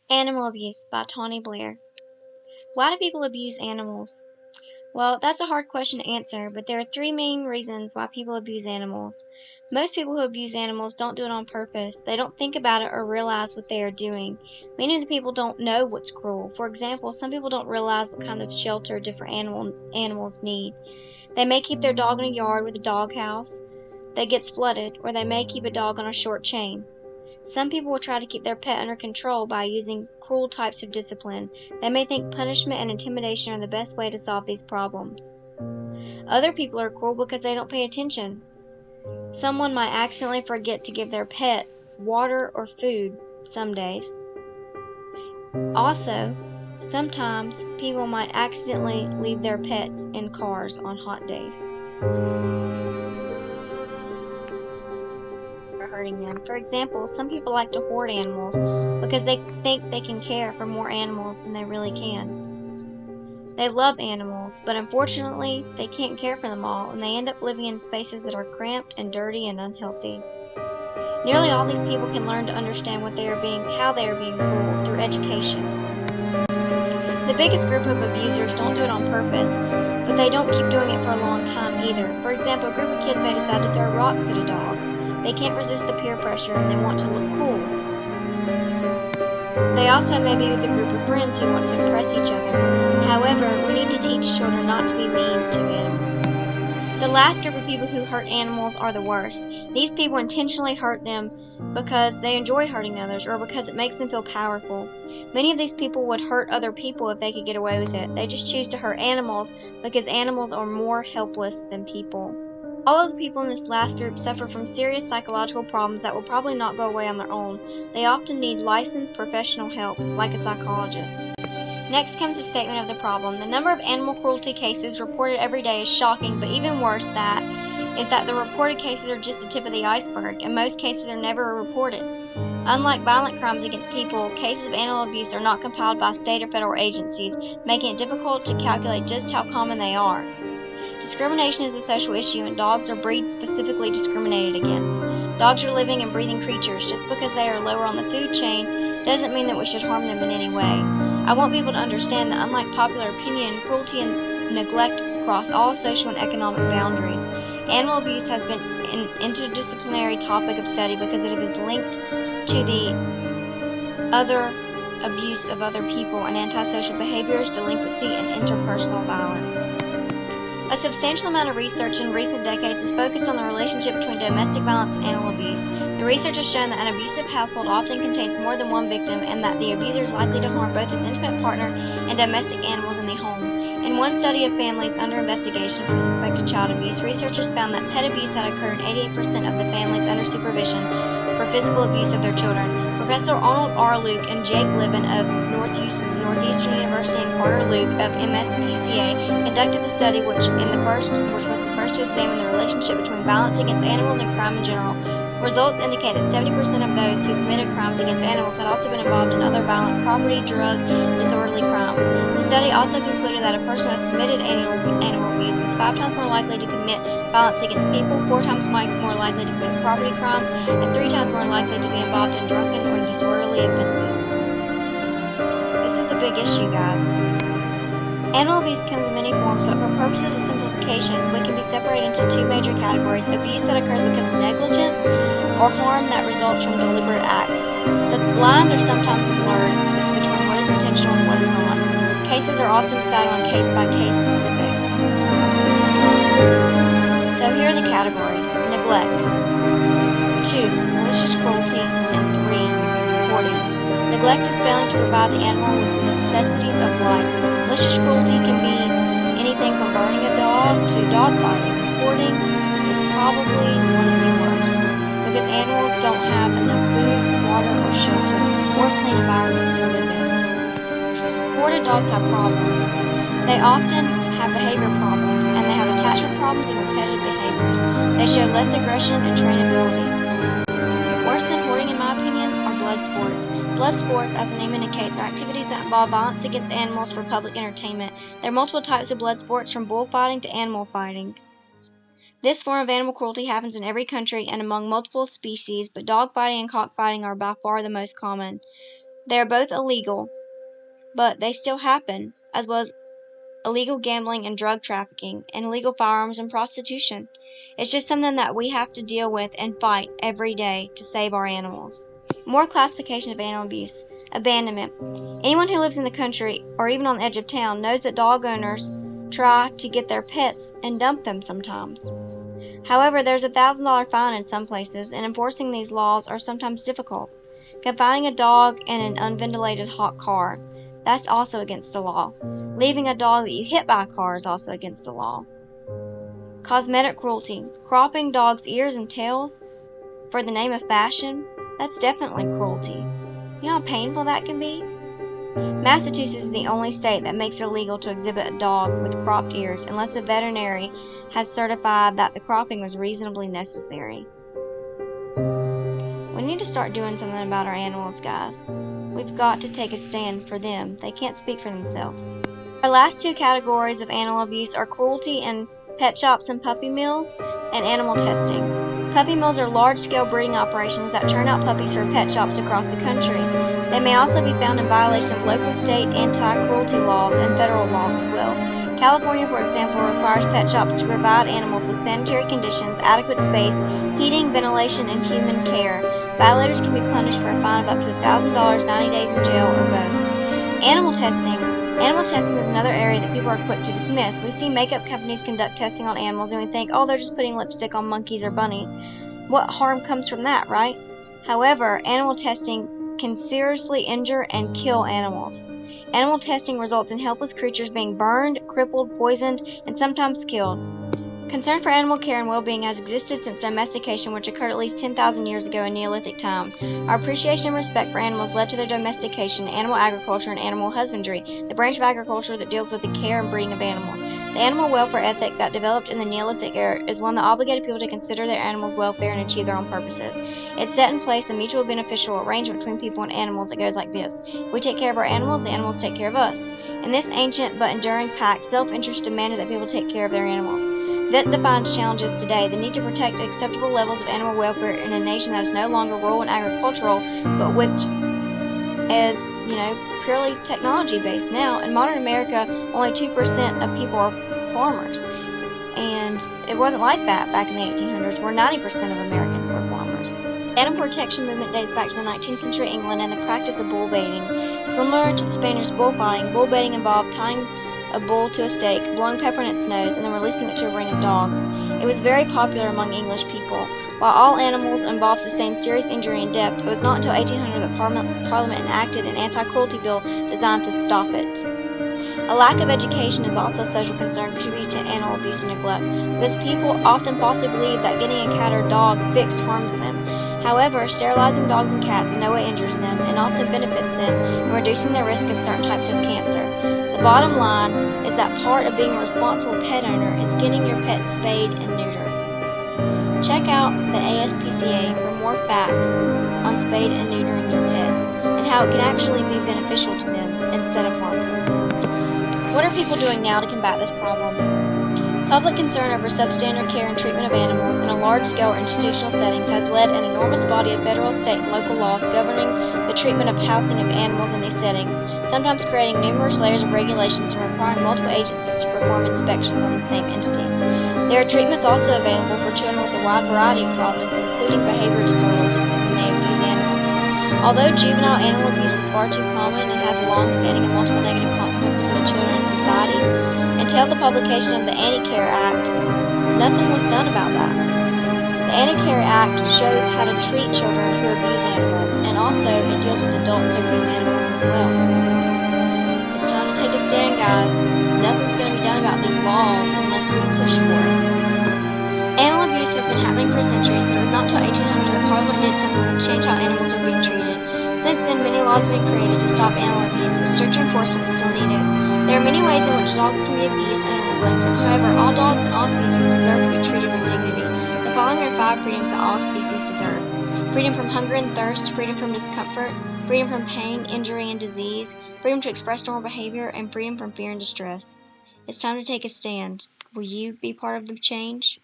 Animal Abuse by Tawny Blair. Why do people abuse animals? Well, that's a hard question to answer, but there are three main reasons why people abuse animals. Most people who abuse animals don't do it on purpose. They don't think about it or realize what they are doing. Many of the people don't know what's cruel. For example, some people don't realize what kind of shelter different animals need. They may keep their dog in a yard with a doghouse that gets flooded, or they may keep a dog on a short chain. Some people will try to keep their pet under control by using cruel types of discipline. They may think punishment and intimidation are the best way to solve these problems. Other people are cruel because they don't pay attention. Someone might accidentally forget to give their pet water or food some days. Also, sometimes people might accidentally leave their pets in cars on hot days. Hurting them. For example, some people like to hoard animals because they think they can care for more animals than they really can. They love animals, but unfortunately, they can't care for them all, and they end up living in spaces that are cramped and dirty and unhealthy. Nearly all these people can learn to understand how they are being cruel through education. The biggest group of abusers don't do it on purpose, but they don't keep doing it for a long time either. For example, a group of kids may decide to throw rocks at a dog. They can't resist the peer pressure and they want to look cool. They also may be with a group of friends who want to impress each other. However, we need to teach children not to be mean to animals. The last group of people who hurt animals are the worst. These people intentionally hurt them because they enjoy hurting others or because it makes them feel powerful. Many of these people would hurt other people if they could get away with it. They just choose to hurt animals because animals are more helpless than people. All of the people in this last group suffer from serious psychological problems that will probably not go away on their own. They often need licensed professional help, like a psychologist. Next comes a statement of the problem. The number of animal cruelty cases reported every day is shocking, but even worse is that the reported cases are just the tip of the iceberg, and most cases are never reported. Unlike violent crimes against people, cases of animal abuse are not compiled by state or federal agencies, making it difficult to calculate just how common they are. Discrimination is a social issue, and dogs are breed-specifically discriminated against. Dogs are living and breathing creatures. Just because they are lower on the food chain doesn't mean that we should harm them in any way. I want people to understand that unlike popular opinion, cruelty and neglect cross all social and economic boundaries. Animal abuse has been an interdisciplinary topic of study because it is linked to the other abuse of other people and antisocial behaviors, delinquency, and interpersonal violence. A substantial amount of research in recent decades is focused on the relationship between domestic violence and animal abuse. The research has shown that an abusive household often contains more than one victim and that the abuser is likely to harm both his intimate partner and domestic animals in the home. In one study of families under investigation for suspected child abuse, researchers found that pet abuse had occurred in 88% of the families under supervision for physical abuse of their children. Professor Arnold R. Luke and Jake Liven of Northeastern University and Carter Luke of MSPCA conducted the study, which was the first to examine the relationship between violence against animals and crime in general. Results indicate that 70% of those who committed crimes against animals had also been involved in other violent property, drug, and disorderly crimes. The study also concluded that a person who has committed animal abuse is 5 times more likely to commit violence against people, 4 times more likely to commit property crimes, and 3 times more likely to be involved in drunken or disorderly offenses. This is a big issue, guys. Animal abuse comes in many forms, but for purposes of simplification, we can be separated into 2 major categories: abuse that occurs because of negligence, or harm that results from deliberate acts. The lines are sometimes blurred between what is intentional and what is not. Cases are often decided on case-by-case specifics. So here are the categories: neglect, 2, malicious cruelty, and 3, hoarding. Neglect is failing to provide the animal with the necessities of life. Malicious cruelty can be anything from burning a dog to dog fighting. Hoarding is probably one of the worst because animals don't have enough food, water, or shelter, or a clean environment to live in. Hoarded dogs have problems. They often have behavior problems, and they have attachment problems and repetitive behaviors. They show less aggression and trainability. Worse than hoarding, in my opinion, are blood sports. Blood sports, as the name indicates, are activities that involve violence against animals for public entertainment. There are multiple types of blood sports, from bullfighting to animal fighting. This form of animal cruelty happens in every country and among multiple species, but dog fighting and cockfighting are by far the most common. They are both illegal, but they still happen, as well as illegal gambling and drug trafficking, and illegal firearms and prostitution. It's just something that we have to deal with and fight every day to save our animals. More classification of animal abuse. Abandonment. Anyone who lives in the country, or even on the edge of town, knows that dog owners try to get their pets and dump them sometimes. However, there's a $1,000 fine in some places, and enforcing these laws are sometimes difficult. Confining a dog in an unventilated hot car, that's also against the law. Leaving a dog that you hit by a car is also against the law. Cosmetic cruelty. Cropping dogs' ears and tails for the name of fashion, that's definitely cruelty. You know how painful that can be? Massachusetts is the only state that makes it illegal to exhibit a dog with cropped ears unless the veterinary has certified that the cropping was reasonably necessary. We need to start doing something about our animals, guys. We've got to take a stand for them. They can't speak for themselves. Our last two categories of animal abuse are cruelty in pet shops and puppy mills, and animal testing. Puppy mills are large-scale breeding operations that churn out puppies for pet shops across the country. They may also be found in violation of local, state, anti-cruelty laws and federal laws as well. California, for example, requires pet shops to provide animals with sanitary conditions, adequate space, heating, ventilation, and human care. Violators can be punished for a fine of up to $1,000, 90 days in jail, or both. Animal testing. Animal testing is another area that people are quick to dismiss. We see makeup companies conduct testing on animals and we think, oh, they're just putting lipstick on monkeys or bunnies. What harm comes from that, right? However, animal testing can seriously injure and kill animals. Animal testing results in helpless creatures being burned, crippled, poisoned, and sometimes killed. Concern for animal care and well-being has existed since domestication, which occurred at least 10,000 years ago in Neolithic times. Our appreciation and respect for animals led to their domestication, animal agriculture, and animal husbandry, the branch of agriculture that deals with the care and breeding of animals. The animal welfare ethic that developed in the Neolithic era is one that obligated people to consider their animals' welfare and achieve their own purposes. It set in place a mutual beneficial arrangement between people and animals that goes like this. We take care of our animals, the animals take care of us. In this ancient but enduring pact, self-interest demanded that people take care of their animals. That defines challenges today, the need to protect acceptable levels of animal welfare in a nation that is no longer rural and agricultural, but which is, purely technology-based now. In modern America, only 2% of people are farmers. And it wasn't like that back in the 1800s, where 90% of Americans were farmers. The animal protection movement dates back to the 19th century England and the practice of bull baiting. Similar to the Spanish bullfighting, bull baiting involved tying a bull to a stake, blowing pepper in its nose, and then releasing it to a ring of dogs. It was very popular among English people. While all animals involved sustained serious injury and death, it was not until 1800 that Parliament enacted an anti-cruelty bill designed to stop it. A lack of education is also a social concern contributing to animal abuse and neglect, because people often falsely believe that getting a cat or dog fixed harms them. However, sterilizing dogs and cats in no way injures them and often benefits them in reducing their risk of certain types of cancer. The bottom line is that part of being a responsible pet owner is getting your pet spayed and neutered. Check out the ASPCA for more facts on spayed and neutering your pets and how it can actually be beneficial to them instead of harmful. What are people doing now to combat this problem? Public concern over substandard care and treatment of animals in a large-scale or institutional settings has led an enormous body of federal, state, and local laws governing the treatment of housing of animals in these settings, sometimes creating numerous layers of regulations and requiring multiple agencies to perform inspections on the same entity. There are treatments also available for children with a wide variety of problems, including behavior disorders when they abuse animals. Although juvenile animal abuse is far too common and has a long-standing and multiple negative consequences for the children in society, until the publication of the Anti-Care Act, nothing was done about that. The Anti-Care Act shows how to treat children who abuse animals, and also it deals with adults who abuse animals as well. It's time to take a stand, guys. Nothing's going to be done about these laws unless we push for it. Animal abuse has been happening for centuries, but it was not until 1800 that Parliament did something to change how animals are being treated. Since then, many laws have been created to stop animal abuse, but stricter enforcement is still needed. There are many ways in which dogs can be abused and neglected. However, all dogs and all species deserve to be treated with dignity. The following are 5 freedoms that all species deserve. Freedom from hunger and thirst, freedom from discomfort, freedom from pain, injury, and disease, freedom to express normal behavior, and freedom from fear and distress. It's time to take a stand. Will you be part of the change?